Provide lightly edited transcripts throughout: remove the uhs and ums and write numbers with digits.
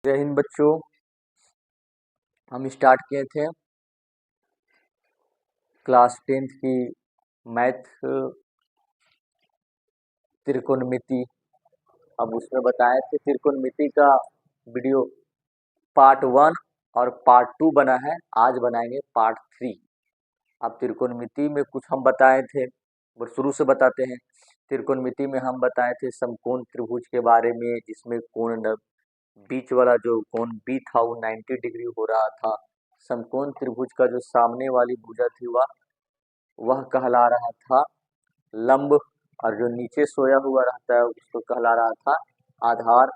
जय हिंद बच्चों। हम स्टार्ट किए थे क्लास 10th की मैथ त्रिकोणमिति। अब उसमें बताए थे त्रिकोणमिति का वीडियो पार्ट 1 और पार्ट 2 बना है। आज बनाएंगे पार्ट 3। अब त्रिकोणमिति में कुछ हम बताए थे, वो शुरू से बताते हैं। त्रिकोणमिति में हम बताए थे समकोण त्रिभुज के बारे में, जिसमें कोण बीच वाला जो कोण बी था वो 90 डिग्री हो रहा था। समकोण त्रिभुज का जो सामने वाली भुजा थी वह कहला रहा था लंब, और जो नीचे सोया हुआ रहता है उसको कहला रहा था आधार,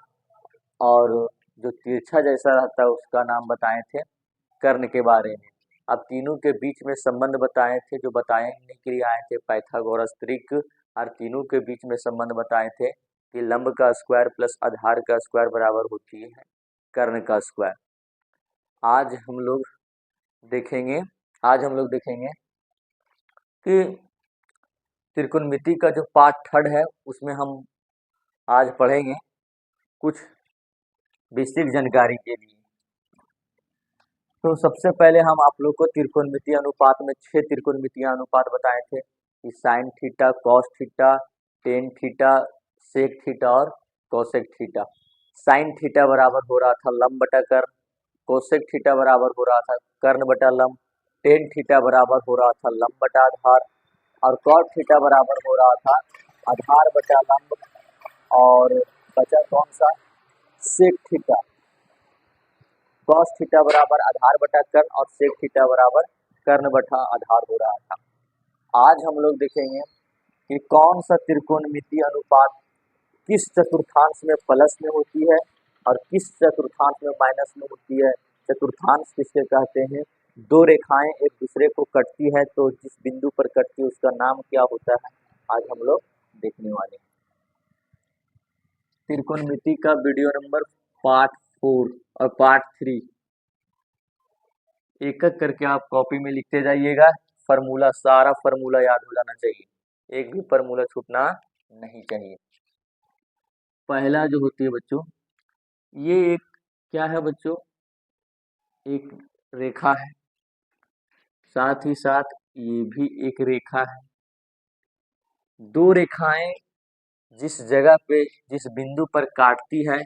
और जो तिरछा जैसा रहता है उसका नाम बताए थे कर्ण के बारे में। अब तीनों के बीच में संबंध बताए थे, जो बताने के लिए आए थे पाइथागोरस त्रिक, और तीनों के बीच में संबंध बताए थे कि लंब का स्क्वायर प्लस आधार का स्क्वायर बराबर होती है कर्ण का स्क्वायर। आज हम लोग देखेंगे आज हम लोग देखेंगे कि त्रिकोणमिति का जो पार्ट 3 है उसमें हम आज पढ़ेंगे कुछ बेसिक जानकारी के लिए। तो सबसे पहले हम आप लोग को त्रिकोणमितीय अनुपात में 6 त्रिकोणमितीय अनुपात बताए थे कि sine theta, cos theta, tan theta, sec theta और कोसेक थीटा। साइन थीटा बराबर हो रहा था लंब बटा कर्ण, कोसेक थीटा बराबर हो रहा था कर्ण बटा लंब, टेन थीटा बराबर हो रहा था लंब बटा आधार, और कॉट थीटा बराबर हो रहा था आधार बटा लंब, और बचा कौन सा, सेक थीटा। कॉस थीटा बराबर आधार बटा कर्ण और सेक थीटा बराबर कर्ण बटा आधार हो रहा था। आज हम लोग देखेंगे कि कौन सा त्रिकोणमितीय अनुपात किस चतुर्थांश में प्लस में होती है और किस चतुर्थांश में माइनस में होती है। चतुर्थांश किसके कहते हैं? दो रेखाएं एक दूसरे को कटती है तो जिस बिंदु पर कटती है उसका नाम क्या होता है, आज हम लोग देखने वाले हैं। त्रिकोणमिति का वीडियो नंबर पार्ट 4 और पार्ट 3 एक एक करके आप कॉपी में लिखते जाइएगा। फार्मूला, सारा फार्मूला याद हो जाना चाहिए, एक भी फार्मूला छूटना नहीं चाहिए। पहला जो होती है बच्चों, ये एक क्या है बच्चों, एक रेखा है, साथ ही साथ ये भी एक रेखा है। दो रेखाएं जिस जगह पे जिस बिंदु पर काटती है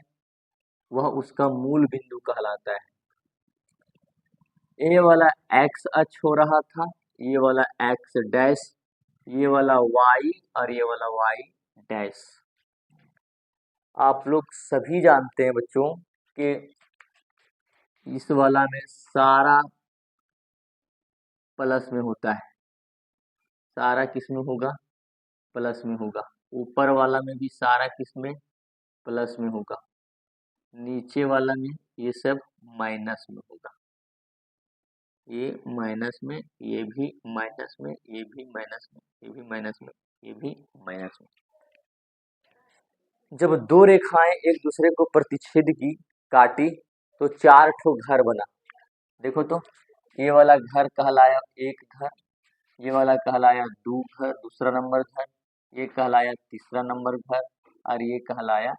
वह उसका मूल बिंदु कहलाता है। ये वाला एक्स अक्ष हो रहा था, ये वाला एक्स डैश, ये वाला वाई और ये वाला वाई डैश। आप लोग सभी जानते हैं बच्चों कि इस वाला में सारा प्लस में होता है, सारा किस में होगा, प्लस में होगा। ऊपर वाला में भी सारा किस में, प्लस में होगा। नीचे वाला में ये सब माइनस में होगा, ये माइनस में, ये भी माइनस में, ये भी माइनस में, ये भी माइनस में, ये भी माइनस में। जब दो रेखाएं एक दूसरे को प्रतिच्छेद की, काटी, तो 4 ठो घर बना। देखो तो, ये वाला घर कहलाया एक घर, ये वाला कहलाया दो घर, दूसरा नंबर घर, ये कहलाया तीसरा नंबर घर, और ये कहलाया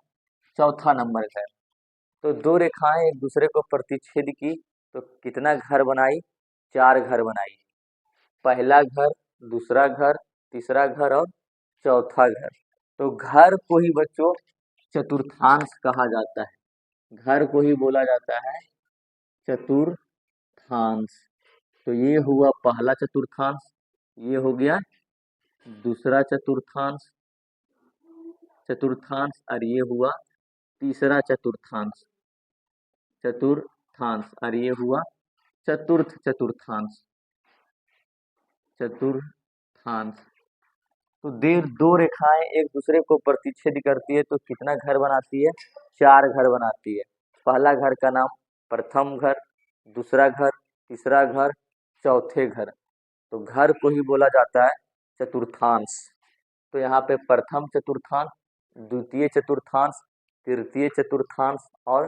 चौथा नंबर घर। तो दो रेखाएं एक दूसरे को प्रतिच्छेद की तो कितना घर बनाई, 4 घर बनाई। पहला घर, दूसरा घर, तीसरा घर और चौथा घर। तो घर को ही बच्चों चतुर्थांश कहा जाता है, घर को ही बोला जाता है चतुर्थांश। तो ये हुआ पहला चतुर्थांश, ये हो गया दूसरा चतुर्थांश चतुर्थांश और ये हुआ तीसरा चतुर्थांश चतुर्थांश, और ये हुआ चतुर्थ चतुर्थांश चतुर्थांश। तो देर दो रेखाएं एक दूसरे को प्रतिच्छेद करती है तो कितना घर बनाती है, 4 घर बनाती है। पहला घर का नाम प्रथम घर, दूसरा घर, तीसरा घर, चौथे घर। तो घर को ही बोला जाता है चतुर्थांश। तो यहाँ पे प्रथम चतुर्थांश, द्वितीय चतुर्थांश, तृतीय चतुर्थांश और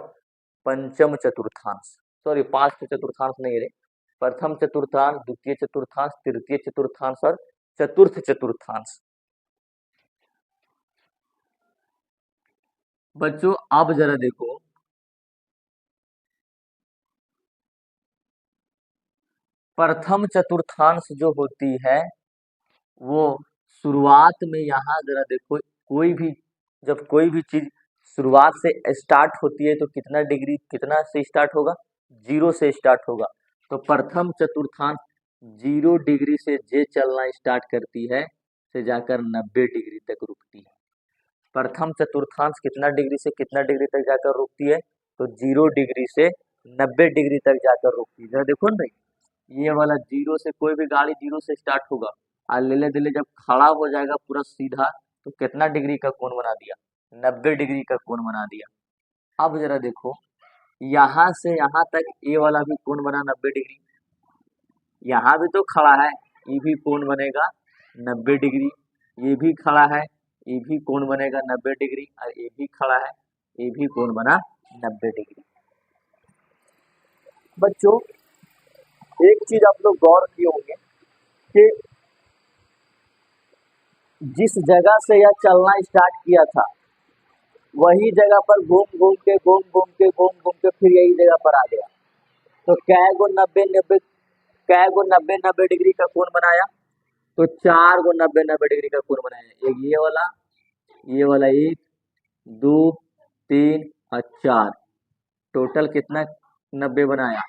पंचम चतुर्थांश। सॉरी, 5 चतुर्थांश नहीं रे, प्रथम चतुर्थांश, द्वितीय चतुर्थांश, तृतीय चतुर्थांश और चतुर्थ चतुर्थांश। बच्चों अब जरा देखो, प्रथम चतुर्थांश जो होती है वो शुरुआत में, यहाँ जरा देखो, कोई भी जब कोई भी चीज शुरुआत से स्टार्ट होती है तो कितना डिग्री, कितना से स्टार्ट होगा, 0 से स्टार्ट होगा। तो प्रथम चतुर्थांश 0 डिग्री से जे चलना स्टार्ट करती है से जाकर 90 डिग्री तक रुकती है। प्रथम चतुर्थांश कितना डिग्री से कितना डिग्री तक जाकर रुकती है, तो 0 डिग्री से 90 डिग्री तक जाकर रुकती है। जरा देखो ना भाई, ये वाला 0 से, कोई भी गाड़ी 0 से स्टार्ट होगा और लेले दिले जब खड़ा हो जाएगा पूरा सीधा, तो कितना डिग्री का कोण बना दिया, 90 डिग्री का कोण बना दिया। अब जरा देखो, यहाँ से यहाँ तक ये वाला भी कोण बना 90 डिग्री, यहाँ भी तो खड़ा है, ये भी कोण बनेगा 90 डिग्री, ये भी खड़ा है, ये भी कोण बनेगा 90 डिग्री, और ये भी खड़ा है, ये भी कोण बना 90 डिग्री। बच्चों, एक चीज आप लोग गौर किए होंगे कि जिस जगह से यह चलना स्टार्ट किया था वही जगह पर घूम घूम के फिर यही जगह पर आ गया। तो कै गो 90 डिग्री का कोण बनाया, तो 4 गो 90 डिग्री का कोण बनाया। एक ये वाला 1 2 3 और 4, टोटल कितना 90 बनाया,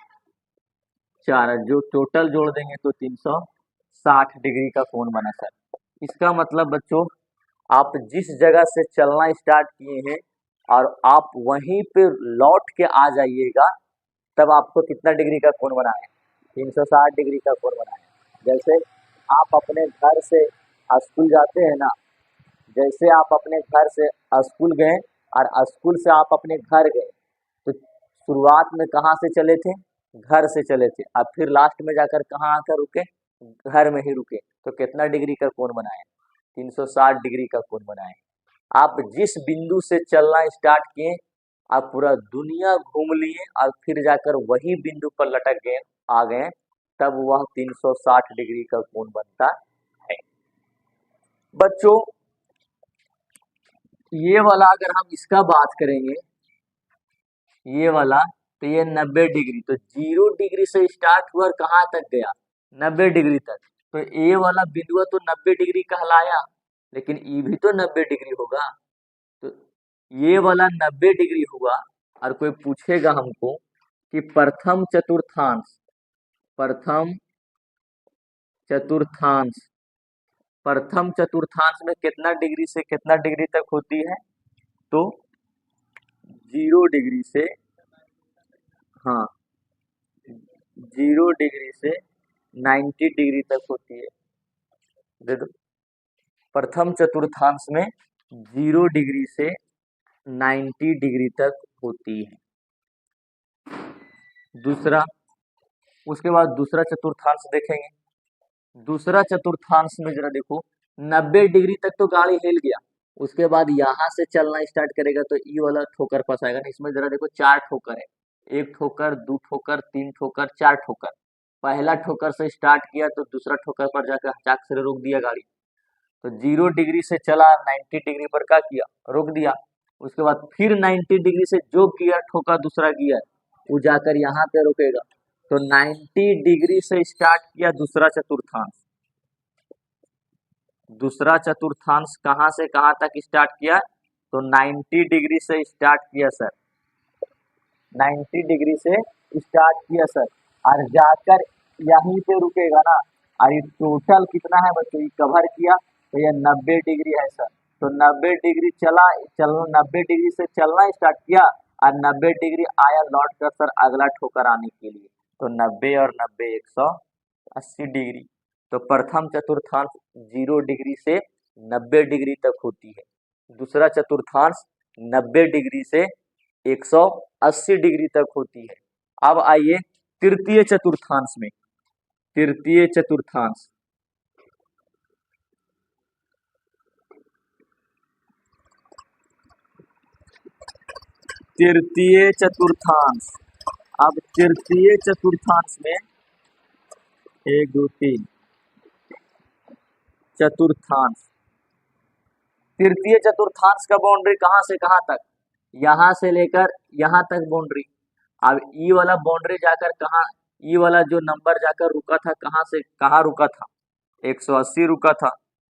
4। जो टोटल जोड़ देंगे तो 360 डिग्री का कोण बना सर। इसका मतलब बच्चों, आप जिस जगह से चलना स्टार्ट किए हैं और आप वहीं पे लौट के आ जाइएगा, तब आपको कितना डिग्री का कोण बना है, 360 डिग्री का कोण बना है। जैसे आप अपने घर से स्कूल जाते हैं ना, जैसे आप अपने घर से स्कूल गए और स्कूल से आप अपने घर गए, तो शुरुआत में कहाँ से चले थे, घर से चले थे, अब फिर लास्ट में जाकर कहाँ आकर रुके, घर में ही रुके, तो कितना डिग्री का कोण बनाए, 360 डिग्री का कोण बनाए। आप जिस बिंदु से चलना स्टार्ट किए, आप पूरा दुनिया घूम लिए और फिर जाकर वही बिंदु पर लटक गए, आ गए, तब वह 360 डिग्री का कोण बनता है। बच्चों, ये वाला अगर हम इसका बात करेंगे, ये वाला, तो ये 90 डिग्री, तो 0 डिग्री से स्टार्ट हुआ और कहाँ तक गया, 90 डिग्री तक। तो ये वाला बिंदु तो 90 डिग्री कहलाया, लेकिन ये भी तो 90 डिग्री होगा। तो ये वाला 90 डिग्री हुआ, और कोई पूछेगा हमको कि प्रथम चतुर्थांश, प्रथम चतुर्थांश, प्रथम चतुर्थांश में कितना डिग्री से कितना डिग्री तक होती है, तो 0 डिग्री से, हाँ, 0 डिग्री से 90 डिग्री तक होती है। दे दो, प्रथम चतुर्थांश में 0 डिग्री से 90 डिग्री तक होती है। दूसरा, उसके बाद दूसरा चतुर्थांश देखेंगे। दूसरा चतुर्थांश में जरा देखो, 90 डिग्री तक तो गाड़ी हिल गया, उसके बाद यहाँ से चलना स्टार्ट करेगा तो ई वाला ठोकर फंसाएगा ना। इसमें जरा देखो 4 ठोकर है, 1 ठोकर, 2 ठोकर, 3 ठोकर, 4 ठोकर। पहला ठोकर से स्टार्ट किया तो दूसरा ठोकर पर जाकर अचानक से रोक दिया गाड़ी। तो 0 डिग्री से चला, 90 डिग्री पर क्या किया, रोक दिया। उसके बाद फिर 90 डिग्री से जो गियर ठोका, दूसरा गियर, वो जाकर यहाँ पे रुकेगा। तो 90 डिग्री से स्टार्ट किया दूसरा चतुर्थांश। दूसरा चतुर्थांश कहाँ से कहाँ तक स्टार्ट किया, तो 90 डिग्री से स्टार्ट किया सर, 90 डिग्री से स्टार्ट किया सर, और जाकर यहीं पे रुकेगा ना। और ये टोटल कितना है बच्चों, ये कवर किया तो ये 90 डिग्री है सर। तो 90 डिग्री चला, 90 डिग्री से चलना स्टार्ट किया और 90 डिग्री आया लौट कर सर अगला ठोकर आने के लिए। तो 90 और 90 180 डिग्री। तो प्रथम चतुर्थांश 0 डिग्री से 90 डिग्री तक होती है। दूसरा चतुर्थांश 90 डिग्री से 180 डिग्री तक होती है। अब आइए तृतीय चतुर्थांश में। तृतीय चतुर्थांश, तृतीय चतुर्थांश। अब तृतीय चतुर्थांश में 1 2 3 चतुर्थांश, तृतीय चतुर्थांश का बाउंड्री कहाँ से कहाँ तक, यहाँ से लेकर यहाँ तक बाउंड्री। अब ई वाला बाउंड्री जाकर कहाँ, ई वाला जो नंबर जाकर रुका था कहाँ से कहाँ रुका था, 180 रुका था।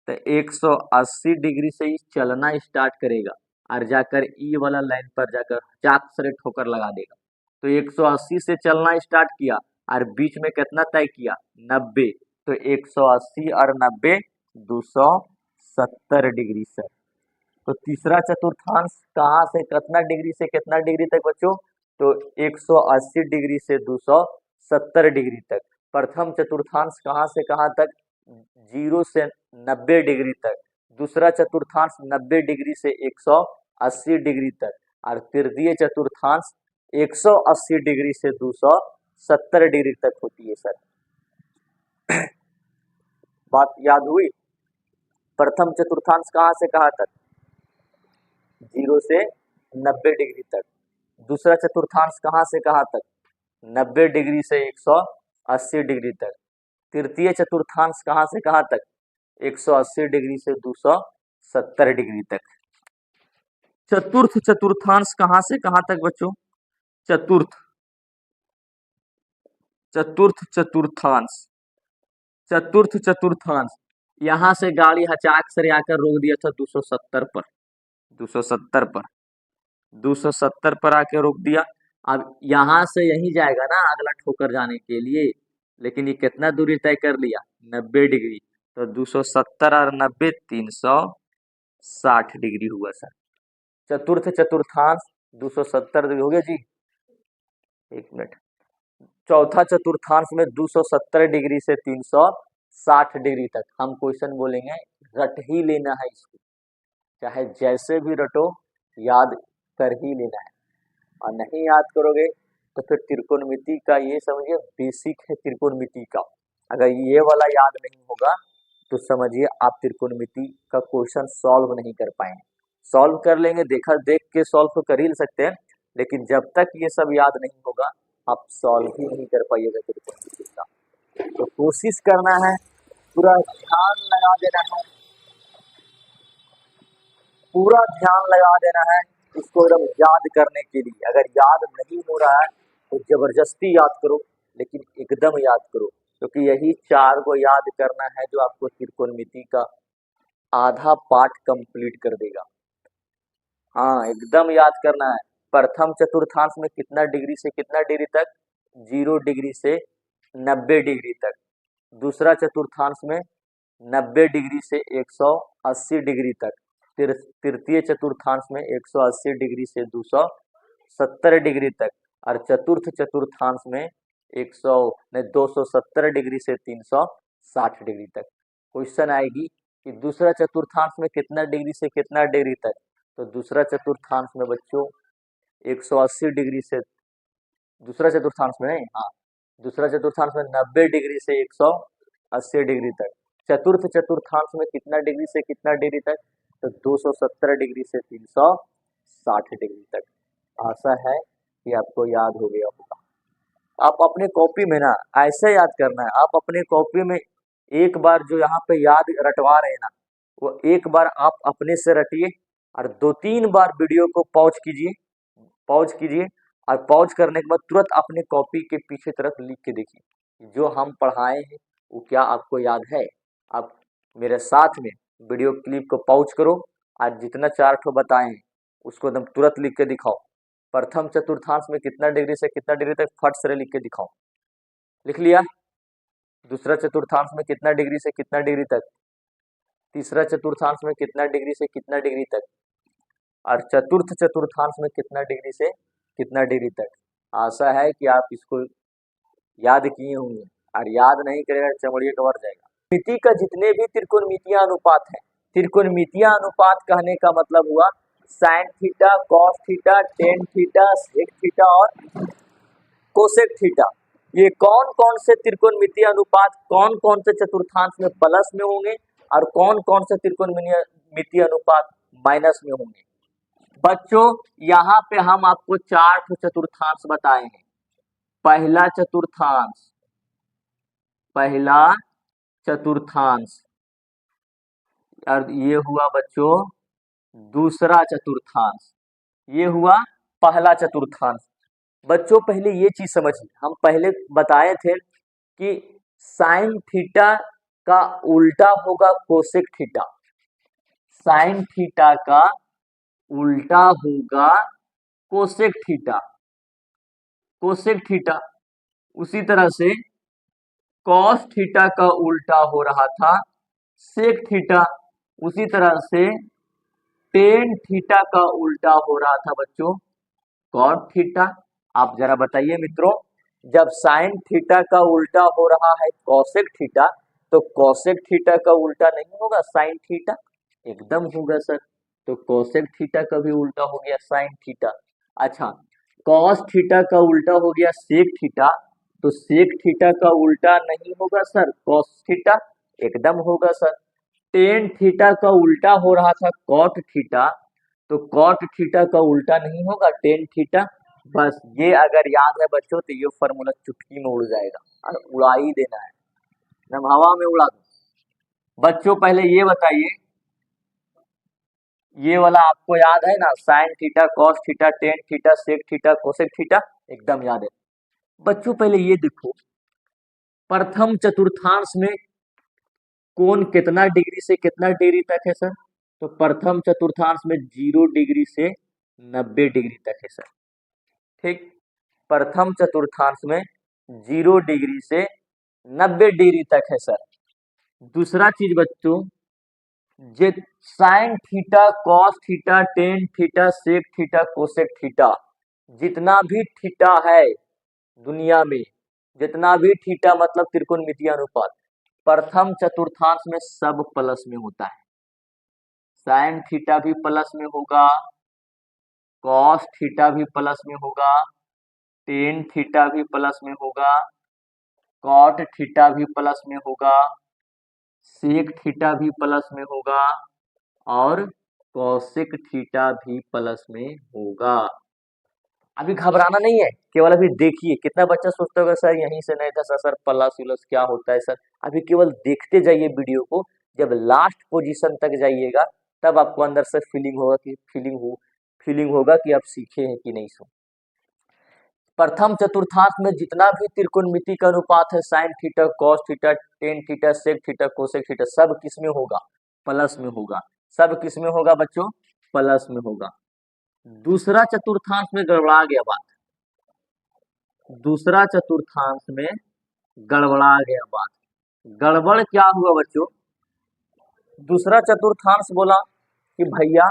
तो 180 डिग्री से ही चलना स्टार्ट करेगा और जाकर ई वाला लाइन पर जाकर चाक से ठोकर लगा देगा। तो 180 से चलना स्टार्ट किया और बीच में कितना तय किया, 90। तो 180 और 90 270 डिग्री से। तो तीसरा चतुर्थांश कहाँ से कितना डिग्री से कितना डिग्री तक बच्चों, तो 180 डिग्री से 270 डिग्री तक। प्रथम चतुर्थांश कहाँ से कहाँ तक, 0 से 90 डिग्री तक। दूसरा चतुर्थांश 90 डिग्री से 180 डिग्री तक। और तृतीय चतुर्थांश 180 डिग्री से 270 डिग्री तक होती है सर। बात याद हुई। प्रथम चतुर्थांश कहाँ से कहाँ तक, 0 से 90 डिग्री तक। दूसरा चतुर्थांश कहाँ से कहाँ तक, 90 डिग्री से 180 डिग्री तक। तृतीय चतुर्थांश कहाँ से कहाँ तक, 180 डिग्री से 270 डिग्री तक। चतुर्थ चतुर्थांश कहाँ से कहाँ तक बच्चों, चतुर्थ चतुर्थ चतुर्थांश चतुर्थ चतुर्थांश यहाँ से गाड़ी हचाक से आकर रोक दिया था 270 पर, 270 पर 270 पर आके रोक दिया। अब यहाँ से यही जाएगा ना अगला ठोकर जाने के लिए, लेकिन ये कितना दूरी तय कर लिया, 90 डिग्री। तो 270 और 90 360 डिग्री हुआ सर। चतुर्थ चतुर्थांश 270 डिग्री हो गया जी, एक मिनट। चौथा चतुर्थांश में 270 डिग्री से 360 डिग्री तक। हम क्वेश्चन बोलेंगे, रट ही लेना है इसको, चाहे जैसे भी रटो याद कर ही लेना है। और नहीं याद करोगे तो फिर त्रिकोणमिति का ये समझिए बेसिक है त्रिकोणमिति का। अगर ये वाला याद नहीं होगा तो समझिए आप त्रिकोणमिति का क्वेश्चन सॉल्व नहीं कर पाएंगे। सॉल्व कर लेंगे, देख के सॉल्व तो कर ही सकते हैं, लेकिन जब तक ये सब याद नहीं होगा आप सॉल्व ही नहीं कर पाइएगा त्रिकोणमिति का। तो कोशिश करना है, पूरा ध्यान लगा देना है, पूरा ध्यान लगा देना है इसको एकदम याद करने के लिए। अगर याद नहीं हो रहा है तो जबरदस्ती याद करो, लेकिन एकदम याद करो, क्योंकि यही 4 को याद करना है जो आपको त्रिकोणमिति का आधा पार्ट कंप्लीट कर देगा। हाँ एकदम याद करना है। प्रथम चतुर्थांश में कितना डिग्री से कितना डिग्री तक, 0 डिग्री से 90 डिग्री तक। दूसरा चतुर्थांश में 90 डिग्री से 180 डिग्री तक। तृतीय चतुर्थांश में 180 डिग्री से 270 डिग्री तक। और चतुर्थ चतुर्थांश में 270 डिग्री से 360 डिग्री तक। क्वेश्चन आएगी कि दूसरा चतुर्थांश में कितना डिग्री से कितना डिग्री तक, तो दूसरा चतुर्थांश में बच्चों 180 डिग्री से, दूसरा चतुर्थांश में नहीं, हाँ दूसरा चतुर्थांश में 90 डिग्री से 180 डिग्री तक। चतुर्थ चतुर्थांश में कितना डिग्री से कितना डिग्री तक, तो 270 डिग्री से 360 डिग्री तक। आशा है कि आपको याद हो गया होगा। आप अपने कॉपी में ना ऐसे याद करना है, आप अपने कॉपी में एक बार जो यहाँ पे याद रटवा रहे हैं ना, वो एक बार आप अपने से रटिए और 2-3 बार वीडियो को पॉज कीजिए और पॉज करने के बाद तुरंत अपने कॉपी के पीछे तरफ लिख के देखिए जो हम पढ़ाए हैं वो क्या आपको याद है। आप मेरे साथ में वीडियो क्लिप को पॉज करो और जितना 4 ठो बताए हैं उसको एकदम तुरंत लिख के दिखाओ। प्रथम चतुर्थांश में कितना डिग्री से कितना डिग्री तक, फट से लिख के दिखाओ। लिख लिया। दूसरा चतुर्थांश में कितना डिग्री से कितना डिग्री तक, तीसरा चतुर्थांश में कितना डिग्री से कितना डिग्री तक, और चतुर्थ चतुर्थांश में कितना डिग्री से कितना डिग्री तक। आशा है कि आप इसको याद किए होंगे, और याद नहीं करेगा चमड़िए कवर जाएगा। मिति का जितने भी त्रिकोणमितीय अनुपात है, त्रिकोणमितीय अनुपात कहने का मतलब हुआ sine theta, cos theta, tan theta, sec theta और कोसेक थीटा। ये कौन कौन से त्रिकोणमितीय अनुपात कौन कौन से चतुर्थांश में प्लस में होंगे और कौन कौन से त्रिकोणमितीय अनुपात माइनस में होंगे। बच्चों यहाँ पे हम आपको 4 चतुर्थांश बताए हैं। पहला चतुर्थांश और ये हुआ बच्चों दूसरा चतुर्थांश, ये हुआ पहला चतुर्थांश। बच्चों पहले ये चीज समझिए, हम पहले बताए थे कि साइन थीटा का उल्टा होगा कोसेक थीटा, साइन थीटा का उल्टा होगा कोसेक थीटा, कोसेक थीटा। उसी तरह से कॉस थीटा का उल्टा हो रहा था सेक थीटा, उसी तरह से टेन थीटा का उल्टा हो रहा था बच्चों कॉट थीटा। आप जरा बताइए मित्रों, जब साइन थीटा का उल्टा हो रहा है कॉसेक थीटा, तो कॉसेक थीटा का उल्टा नहीं होगा साइन थीटा? एकदम होगा सर। तो कोसेक थीटा का भी उल्टा हो गया साइन थीटा। अच्छा, कॉस थीटा का उल्टा हो गया सेक थीटा, तो सेक थीटा का उल्टा नहीं होगा सर कॉस थीटा? एकदम होगा सर। टेन थीटा का उल्टा हो रहा था कॉट थीटा, तो कॉट थीटा का उल्टा नहीं होगा टेन थीटा? बस ये अगर याद है बच्चों तो ये फॉर्मूला चुटकी में उड़ जाएगा और उड़ा ही देना है, एकदम हवा में उड़ा दो। बच्चों पहले ये बताइए, ये वाला आपको याद है ना, sine theta cos theta tan theta sec theta cosec theta, एकदम याद है। बच्चों पहले ये देखो, प्रथम चतुर्थांश में कोण कितना डिग्री से कितना डिग्री तक है सर? तो प्रथम चतुर्थांश में 0 डिग्री से 90 डिग्री तक है सर। ठीक, प्रथम चतुर्थांश में 0 डिग्री से 90 डिग्री तक है सर। दूसरा चीज बच्चों, जे sine theta cos theta tan theta sec theta cosec theta, जितना भी थीटा है दुनिया में, जितना भी थीटा मतलब त्रिकोणमितीय अनुपात, प्रथम चतुर्थांश में सब प्लस में होता है। साइन थीटा भी प्लस में होगा, कॉस थीटा भी प्लस में होगा, टेन थीटा भी प्लस में होगा, कॉट थीटा भी प्लस में होगा, सेक थीटा भी प्लस में होगा और कौशिक थीटा भी प्लस में होगा। अभी घबराना नहीं है, केवल अभी देखिए। कितना बच्चा सोचता होगा सर यहीं से नहीं था सर प्लस विलस क्या होता है सर? अभी केवल देखते जाइए वीडियो को, जब लास्ट पोजीशन तक जाइएगा तब आपको अंदर से फीलिंग होगा कि आप सीखे हैं कि नहीं। सो प्रथम चतुर्थांश में जितना भी त्रिकोणमिति का अनुपात है, sine theta cos theta tan theta sec theta cosec theta, सब किस में होगा? प्लस में होगा। सब किस में होगा बच्चों? प्लस में होगा। दूसरा चतुर्थांश में गड़बड़ा गया बात, दूसरा चतुर्थांश में गड़बड़ा गया बात। गड़बड़ क्या हुआ बच्चों? दूसरा चतुर्थांश बोला कि भैया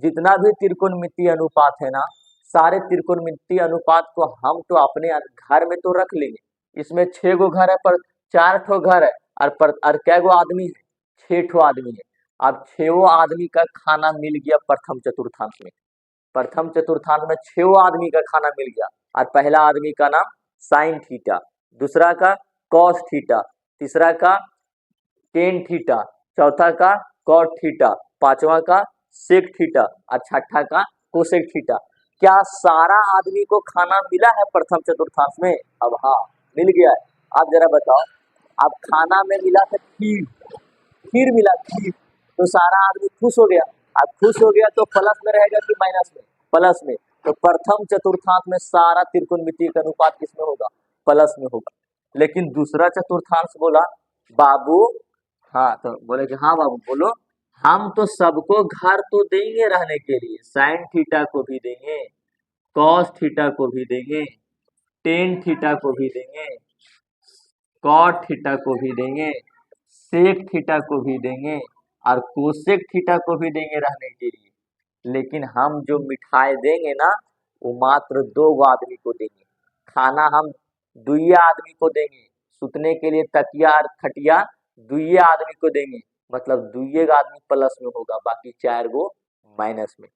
जितना भी त्रिकोणमितीय अनुपात है ना, सारे त्रिकोणमितीय अनुपात को हम तो अपने घर में तो रख लेंगे। इसमें 6 गो घर है पर 4 ठो घर है और कै गो आदमी है? 6 ठो आदमी है। अब 6 आदमी का खाना मिल गया प्रथम चतुर्थांश में। प्रथम चतुर्थांश में 6 आदमी का खाना मिल गया और पहला आदमी का नाम साइन थीटा, दूसरा का कॉस थीटा, तीसरा का टेन थीटा, चौथा का कॉट थीटा, पांचवा का सेक थीटा और छठा का कोसेक थीटा। क्या सारा आदमी को खाना मिला है प्रथम चतुर्थांश में? अब हाँ, मिल गया है। आप जरा बताओ, अब खाना में मिला था खीर, खीर मिला खीर, तो सारा आदमी खुश हो गया। अब खुश हो गया तो प्लस में रहेगा कि माइनस में? प्लस में। तो प्रथम चतुर्थांश में सारा त्रिकोणमितीय का अनुपात किसमें होगा? प्लस में होगा। लेकिन दूसरा चतुर्थांश बोला बाबू, हाँ तो बोले कि हाँ बाबू बोलो, हम तो सबको घर तो देंगे रहने के लिए, साइन थीटा को भी देंगे, कॉस थीटा को भी देंगे, टेन थीटा को भी देंगे, कॉट थीटा को भी देंगे, सेक थीटा को भी देंगे और कोसेक थीटा को भी देंगे रहने के लिए। लेकिन हम जो मिठाई देंगे ना, वो मात्र 2 आदमी को देंगे। खाना हम 2 आदमी को देंगे, सुतने के लिए तकिया और खटिया 2 आदमी को देंगे, मतलब 2 आदमी प्लस में होगा, बाकी 4 गो माइनस में।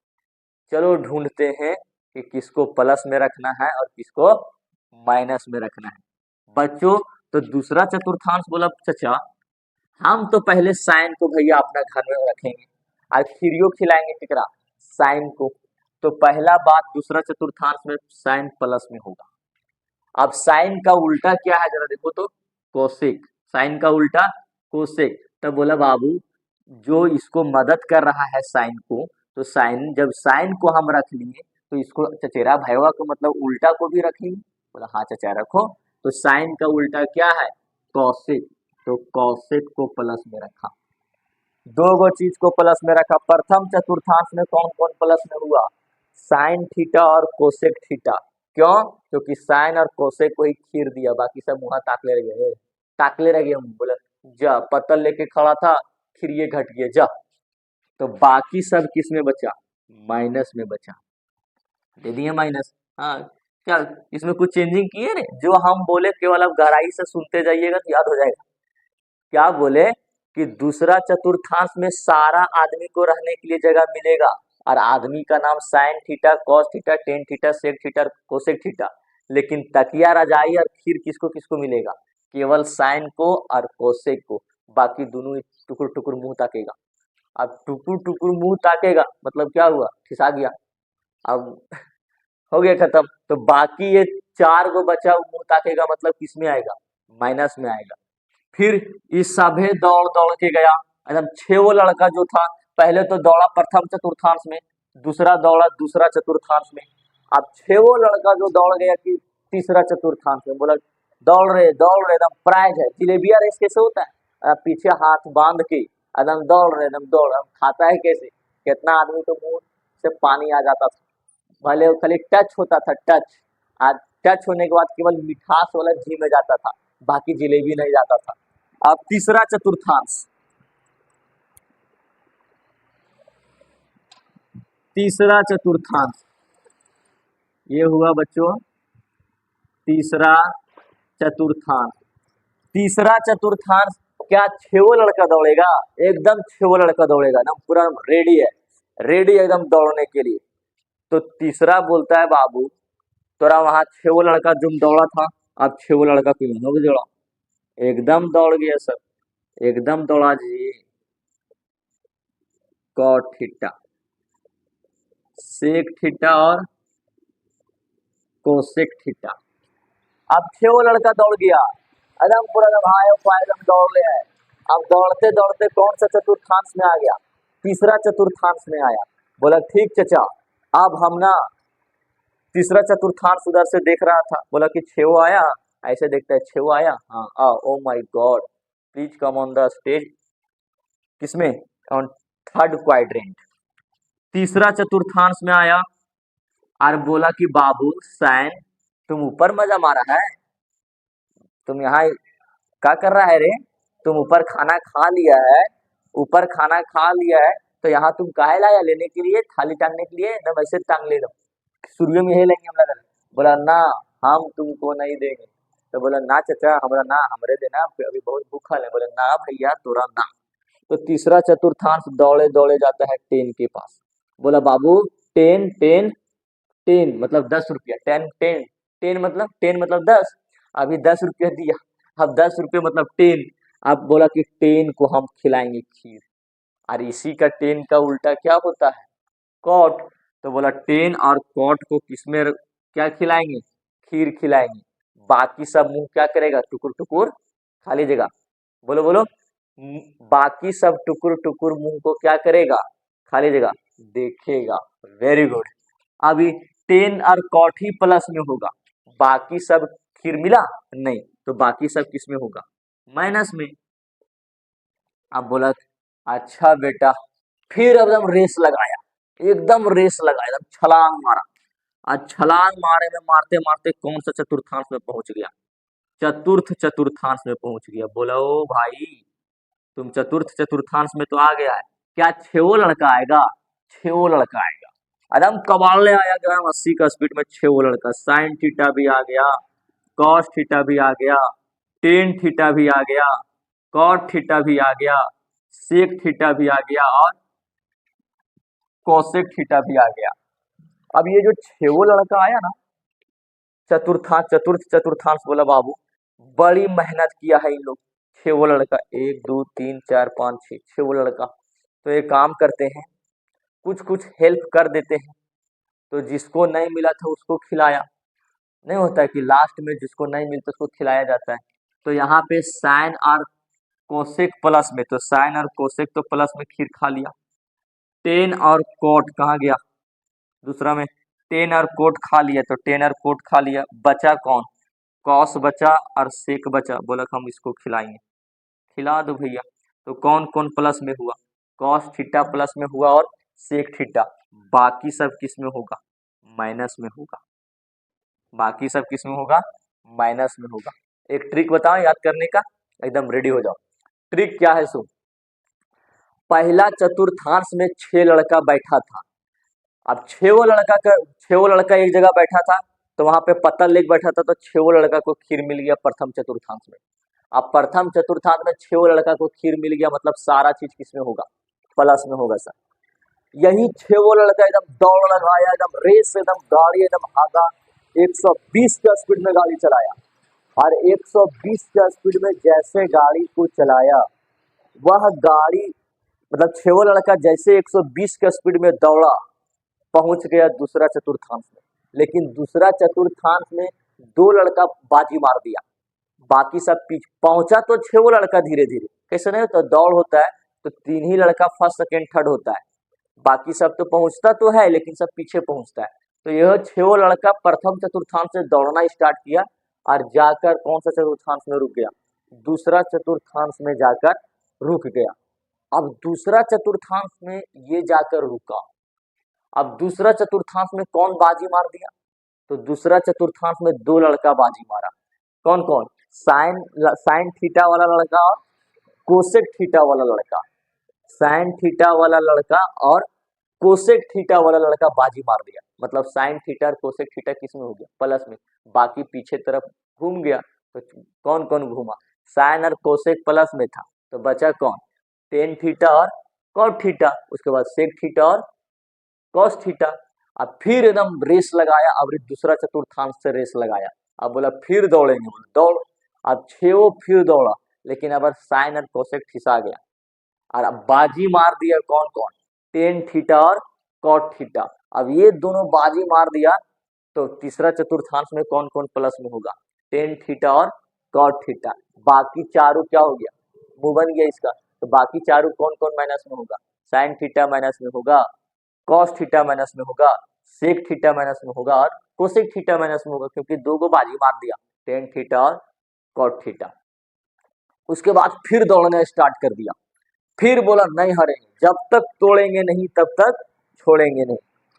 चलो ढूंढते हैं कि किसको प्लस में रखना है और किसको माइनस में रखना है। बच्चों तो दूसरा चतुर्थांश बोला चचा हम तो पहले साइन को भैया अपना घर में रखेंगे और खीरियो खिलाएंगे केकरा? साइन को। तो पहला बात दूसरा चतुर्थांश में साइन प्लस में होगा। अब साइन का उल्टा क्या है जरा देखो तो? कोसेक। साइन का उल्टा कोसेक। तब बोला बाबू जो इसको मदद कर रहा है साइन को, तो साइन जब साइन को हम रख लिए तो इसको चचेरा भैया को मतलब उल्टा को भी रखेंगे। बोला हाँ चचा रखो। तो साइन का उल्टा क्या है? कॉसेक। तो कॉसेक को प्लस में रखा। दो गो चीज को प्लस में रखा। प्रथम चतुर्थांश में कौन कौन प्लस में हुआ? साइन थीटा और कोसेक थीटा। क्यों? क्योंकि साइन और कोसेक को ही खीर दिया, बाकी सब मुंह ताकले रह गए। ताकले रह गए। बोले जा पत्तल लेके खड़ा था, फिर ये घट गया जा। तो बाकी सब किस में बचा? माइनस में बचा। दे दिए माइनस। हाँ चल, इसमें कुछ चेंजिंग किए रे? जो हम बोले केवल आप गहराई से सुनते जाइएगा तो याद हो जाएगा। क्या बोले कि दूसरा चतुर्थांश में सारा आदमी को रहने के लिए जगह मिलेगा, और आदमी का नाम sine theta, cos theta, tan theta, sec theta, cosec theta. लेकिन तकिया, रजाई और खीर किसको किसको मिलेगा? केवल साइन को और कोसेक को। बाकी दोनों टुकुर टुकुर मुंह ताकेगा। अब टुकुर टुकुर मुंह ताकेगा मतलब क्या हुआ? खिसा गया। अब हो गया खत्म। तो बाकी ये चार को बचा मुंह ताकेगा मतलब किस में आएगा? माइनस में आएगा। फिर इस सभे दौड़ दौड़ के गया। एकदम छो लड़का जो था, पहले तो दौड़ा प्रथम चतुर्थांश में, दूसरा दौड़ा दूसरा चतुर्थांश में। अब छो लड़का जो दौड़ गया कि तीसरा चतुर्थांश में। बोला दौड़ रहे एकदम प्राइज है। जिलेबिया रेस कैसे होता है? पीछे हाथ बांध के एकदम दौड़ रहे, एकदम दौड़ रहे। खाता है कैसे? कितना आदमी तो मुंह से पानी आ जाता था। भले वो खाली टच होता था, टच। आज टच होने के बाद केवल मिठास वाला घी में जाता था, बाकी जिलेबी नहीं जाता था। अब तीसरा चतुर्थांश, तीसरा चतुर्थांश ये हुआ बच्चों तीसरा चतुर्थांश। तीसरा चतुर्थांश क्या छो लड़का दौड़ेगा? एकदम छो लड़का दौड़ेगा, एकदम पूरा रेडी है, रेडी एकदम दौड़ने के लिए। तो तीसरा बोलता है बाबू तोरा वहां छो लड़का जो दौड़ा था, अब छो लड़का क्यों हो जोड़ा? एकदम दौड़ गया सब, एकदम दौड़ा जी। कॉट थीटा, सेक थीटा और कोसेक थीटा। अब छो लड़का दौड़ गया, एकदम पूरा एकदम हाय फाय एकदम दौड़ ले है। अब दौड़ते दौड़ते कौन सा चतुर्थांश में आ गया? तीसरा चतुर्थांश में आया। बोला ठीक चचा, अब हम ना तीसरा चतुर्थांश उधर से देख रहा था। बोला कि छो आया, ऐसे देखता है छो आया, हाँ आ, oh my God please come on the stage. किसमें? On third quadrant. तीसरा चतुर्थांश में आया और बोला कि बाबू साइन तुम ऊपर मजा मारा है, तुम यहाँ क्या कर रहा है रे? तुम ऊपर खाना खा लिया है, ऊपर खाना खा लिया है, तो यहाँ तुम काहे लाया लेने के लिए? थाली टांगने के लिए? एकदम ऐसे टांग ले दो, शुरू में यही लेंगे हम लगा। बोला ना हम तुमको नहीं देंगे। तो बोला ना चचा हमारा ना, हमरे देना, अभी बहुत भूखा है। बोले ना भैया तोरा ना। तो तीसरा चतुर्थांश दौड़े दौड़े जाता है टेन के पास। बोला बाबू टेन टेन टेन मतलब 10 रुपया। टेन टेन टेन मतलब टेन मतलब 10। अभी 10 रुपया दिया, अब 10 रुपये मतलब टेन। अब बोला कि टेन को हम खिलाएंगे खीर, और इसी का टेन का उल्टा क्या होता है? कॉट। तो बोला टेन और कॉट को किसमें क्या खिलाएंगे? खीर खिलाएंगे। बाकी सब मुंह क्या करेगा? टुकुर टुकुर, खाली जगह। बोलो बोलो। बाकी सब टुकुर टुकुर मुंह को क्या करेगा? खाली जगह देखेगा। Very good. अभी टेन और कॉट ही प्लस में होगा, बाकी सब खीर मिला नहीं, तो बाकी सब किस में होगा? माइनस में। अब बोला अच्छा बेटा, फिर एकदम रेस लगाया, एकदम रेस लगाया, एकदम छलांग मारा। आज छलांग मारे में मारते मारते कौन सा चतुर्थांश में पहुंच गया? चतुर्थ चतुर्थांश में पहुंच गया। बोला ओ भाई तुम चतुर्थ चतुर्थांश में तो आ गया है, क्या छो लड़का आएगा? छो लड़का आएगा, एकदम कबाड़ने आया गया 80 का स्पीड में। छो लड़का, साइन थीटा भी आ गया, कॉस थीटा भी आ गया, टेन थीटा भी आ गया, कॉट थीटा भी आ गया, सेक थीटा भी आ गया और कोसेक थीटा भी आ गया। अब ये जो छो लड़का आया ना, चतुर्थांश चतुर्थ चतुर्थांश, बोला बाबू बड़ी मेहनत किया है इन लोग। छो लड़का, 1 2 3 4 5 6, छो लड़का। तो एक काम करते हैं, कुछ कुछ हेल्प कर देते हैं। तो जिसको नहीं मिला था उसको खिलाया। नहीं होता है कि लास्ट में जिसको नहीं मिलता उसको खिलाया जाता है। तो यहाँ पे साइन और कोसेक प्लस में, तो साइन और कोसेक तो प्लस में खीर खा लिया। टेन और कॉट कहाँ गया? दूसरा में। टेन और कोट खा लिया तो टेन और कोट खा लिया, बचा कौन, कॉस बचा और सेक बचा, बोला कि हम इसको खिलाएंगे, खिला दो भैया। तो कौन कौन प्लस में हुआ, कॉस थीटा प्लस में हुआ और सेक थीटा, बाकी सब किस में होगा, माइनस में होगा, बाकी सब किस में होगा, माइनस में होगा। एक ट्रिक बताओ याद करने का, एकदम रेडी हो जाओ। ट्रिक क्या है सुन, पहला चतुर्थांश में 6 लड़का बैठा था। अब 6 लड़का एक जगह बैठा था, तो वहां पे पत्तल लेके बैठा था, तो 6 लड़का को खीर मिल गया प्रथम चतुर्थांश में। अब प्रथम चतुर्थांश में 6 लड़का को खीर मिल गया, मतलब सारा चीज किसमें होगा, प्लस में होगा सर। यही 6 लड़का एकदम दौड़ लगाया, एकदम रेस, एकदम गाड़ी एकदम भागा, 120 का स्पीड में गाड़ी चलाया, और 120 का स्पीड में जैसे गाड़ी को चलाया, वह गाड़ी मतलब 6 लड़का जैसे 120 का स्पीड में दौड़ा, पहुंच गया दूसरा चतुर्थांश में। लेकिन दूसरा चतुर्थांश में 2 लड़का बाजी मार दिया, बाकी सब पीछे पहुंचा, तो 6 लड़का धीरे धीरे, कैसे नहीं होता, दौड़ होता है तो 3 ही लड़का फर्स्ट सेकेंड थर्ड होता है, बाकी सब तो पहुंचता तो है लेकिन सब पीछे पहुंचता है। तो यह 6 लड़का प्रथम चतुर्थांश से दौड़ना स्टार्ट किया, और जाकर कौन सा चतुर्थांश में रुक गया, दूसरा चतुर्थांश में जाकर रुक गया। अब दूसरा चतुर्थांश में ये जाकर रुका, अब दूसरा चतुर्थांश में कौन बाजी मार दिया, तो दूसरा चतुर्थांश में 2 लड़का बाजी मारा, कौन कौन, साइन साइन थीटा वाला लड़का और कोसेक थीटा वाला लड़का, साइन थीटा वाला लड़का और कोसेक थीटा वाला लड़का बाजी मार दिया, मतलब साइन थीटा और कोसेक थीटा किस में हो गया, प्लस में, बाकी पीछे तरफ घूम गया। तो कौन कौन घूमा, साइन और कोसेक प्लस में था, तो बचा कौन, टेन थीटा और कॉट थीटा, उसके बाद सेक थीटा और कॉस थीटा। अब फिर एकदम रेस लगाया, अब दूसरा चतुर्थांश से रेस लगाया, अब बोला फिर दौड़ेंगे, बोला दौड़। अब 6 फिर दौड़ा, लेकिन अब साइन और कोसेक खिसा गया, और अब बाजी मार दिया कौन कौन, टेन थीटा और कॉट थीटा। अब ये दोनों बाजी मार दिया, तो तीसरा चतुर्थांश में कौन कौन प्लस में होगा, टेन थीटा और कॉट थीटा, बाकी चारों क्या हो गया, मुंह बन गया इसका, तो बाकी चारों कौन कौन माइनस में होगा, साइन थीटा माइनस में होगा, कॉस थीटा माइनस में होगा, सेक थीटा माइनस में होगा, और कोसेक थीटा माइनस में होगा, क्योंकि 2 को बाजी मार दिया, टेन थीटा और कॉट थीटा। उसके बाद फिर दौड़ना स्टार्ट कर दिया, फिर बोला नहीं हरेंगे, जब तक तोड़ेंगे नहीं तब तक छोड़ेंगे नहीं।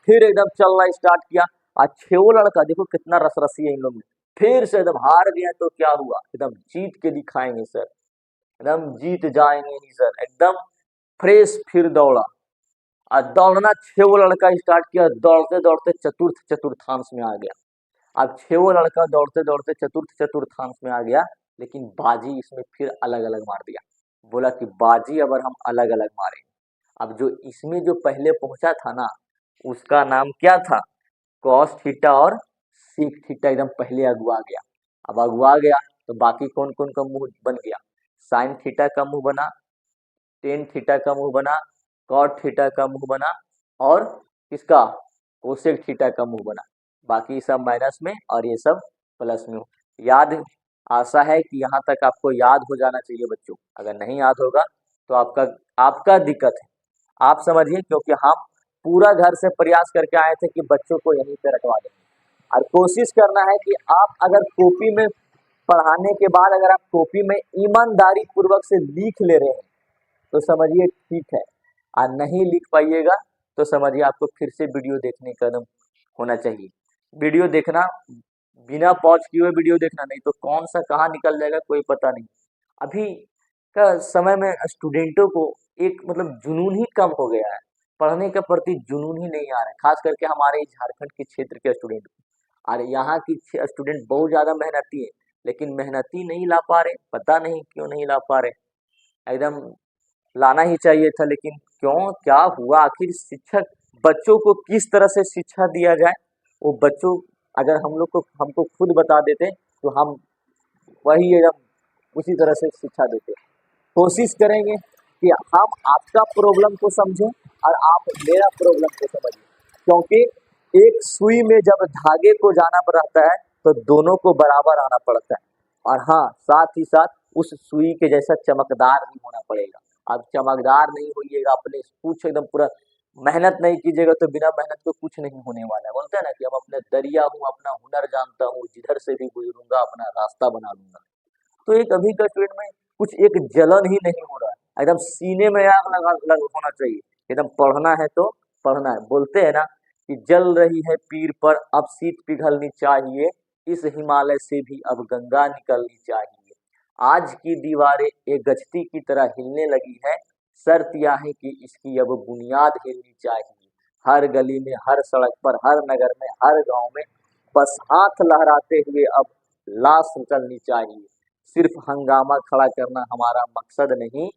फिर एकदम चलना स्टार्ट किया, आज 6 लड़का देखो कितना रसरसी है इन लोग में, फिर से एकदम हार गया, तो क्या हुआ, एकदम जीत के दिखाएंगे सर, एकदम जीत जाएंगे ही सर, एकदम फ्रेश फिर दौड़ा, और दौड़ना 6 लड़का स्टार्ट किया, दौड़ते दौड़ते चतुर्थ चतुर्थांश में आ गया। अब 6 लड़का दौड़ते दौड़ते चतुर्थ चतुर्थांश में आ गया, लेकिन बाजी इसमें फिर अलग अलग मार दिया, बोला कि बाजी अगर हम अलग अलग मारे, अब जो इसमें जो पहले पहुंचा था ना, उसका नाम क्या था, कॉस थीटा और सीक थीटा एकदम पहले अगुआ गया। अब अगुआ गया तो बाकी कौन कौन का मुंह बन गया, साइन थीटा का मुंह बना, टेन थीटा का मुंह बना, कॉट थीटा का मुंह बना, और किसका, कोसेक थीटा का मुंह बना, बाकी सब माइनस में और ये सब प्लस में हो। याद, आशा है कि यहाँ तक आपको याद हो जाना चाहिए बच्चों, अगर नहीं याद होगा तो आपका आपका दिक्कत है, आप समझिए, क्योंकि हम पूरा घर से प्रयास करके आए थे कि बच्चों को यहीं पे रखवा दें, और कोशिश करना है कि आप अगर कॉपी में पढ़ाने के बाद अगर आप कॉपी में ईमानदारी पूर्वक से लिख ले रहे हैं तो समझिए ठीक है, और नहीं लिख पाइएगा तो समझिए आपको फिर से वीडियो देखने का एकदम होना चाहिए। वीडियो देखना, बिना पॉज किए हुए वीडियो देखना, नहीं तो कौन सा कहाँ निकल जाएगा कोई पता नहीं। अभी का समय में स्टूडेंटों को एक मतलब जुनून ही कम हो गया है, पढ़ने के प्रति जुनून ही नहीं आ रहा है, खास करके हमारे झारखंड के क्षेत्र के स्टूडेंट। और यहाँ की स्टूडेंट बहुत ज़्यादा मेहनती है, लेकिन मेहनती नहीं ला पा रहे, पता नहीं क्यों नहीं ला पा रहे, एकदम लाना ही चाहिए था, लेकिन क्यों, क्या हुआ आखिर, शिक्षक बच्चों को किस तरह से शिक्षा दिया जाए, वो बच्चों अगर हम लोग को हमको खुद बता देते तो हम वही एकदम उसी तरह से शिक्षा देते। कोशिश करेंगे कि हम आपका प्रॉब्लम को समझें और आप मेरा प्रॉब्लम को समझें, क्योंकि एक सुई में जब धागे को जाना रहता है तो दोनों को बराबर आना पड़ता है, और हाँ साथ ही साथ उस सुई के जैसा चमकदार भी होना पड़ेगा। अब चमकदार नहीं होइएगा, अपने कुछ एकदम पूरा मेहनत नहीं कीजिएगा तो बिना मेहनत के कुछ नहीं होने वाला है। बोलते हैं ना कि हम अपने दरिया हूँ, अपना हुनर जानता हूँ, जिधर से भी गुजरूंगा अपना रास्ता बना लूंगा। तो एक अभी का स्टूडेंट में कुछ एक जलन ही नहीं हो रहा है, एकदम सीने में आग लग होना चाहिए। एकदम पढ़ना है तो पढ़ना है। बोलते हैं ना कि जल रही है पीर पर अब शीत पिघलनी चाहिए, इस हिमालय से भी अब गंगा निकलनी चाहिए। आज की दीवारें एक गश्ती की तरह हिलने लगी है, शर्त यह है कि इसकी अब बुनियाद हिलनी चाहिए। हर गली में, हर सड़क पर, हर नगर में, हर गांव में बस हाथ लहराते हुए अब लाश चलनी चाहिए। सिर्फ हंगामा खड़ा करना हमारा मकसद नहीं,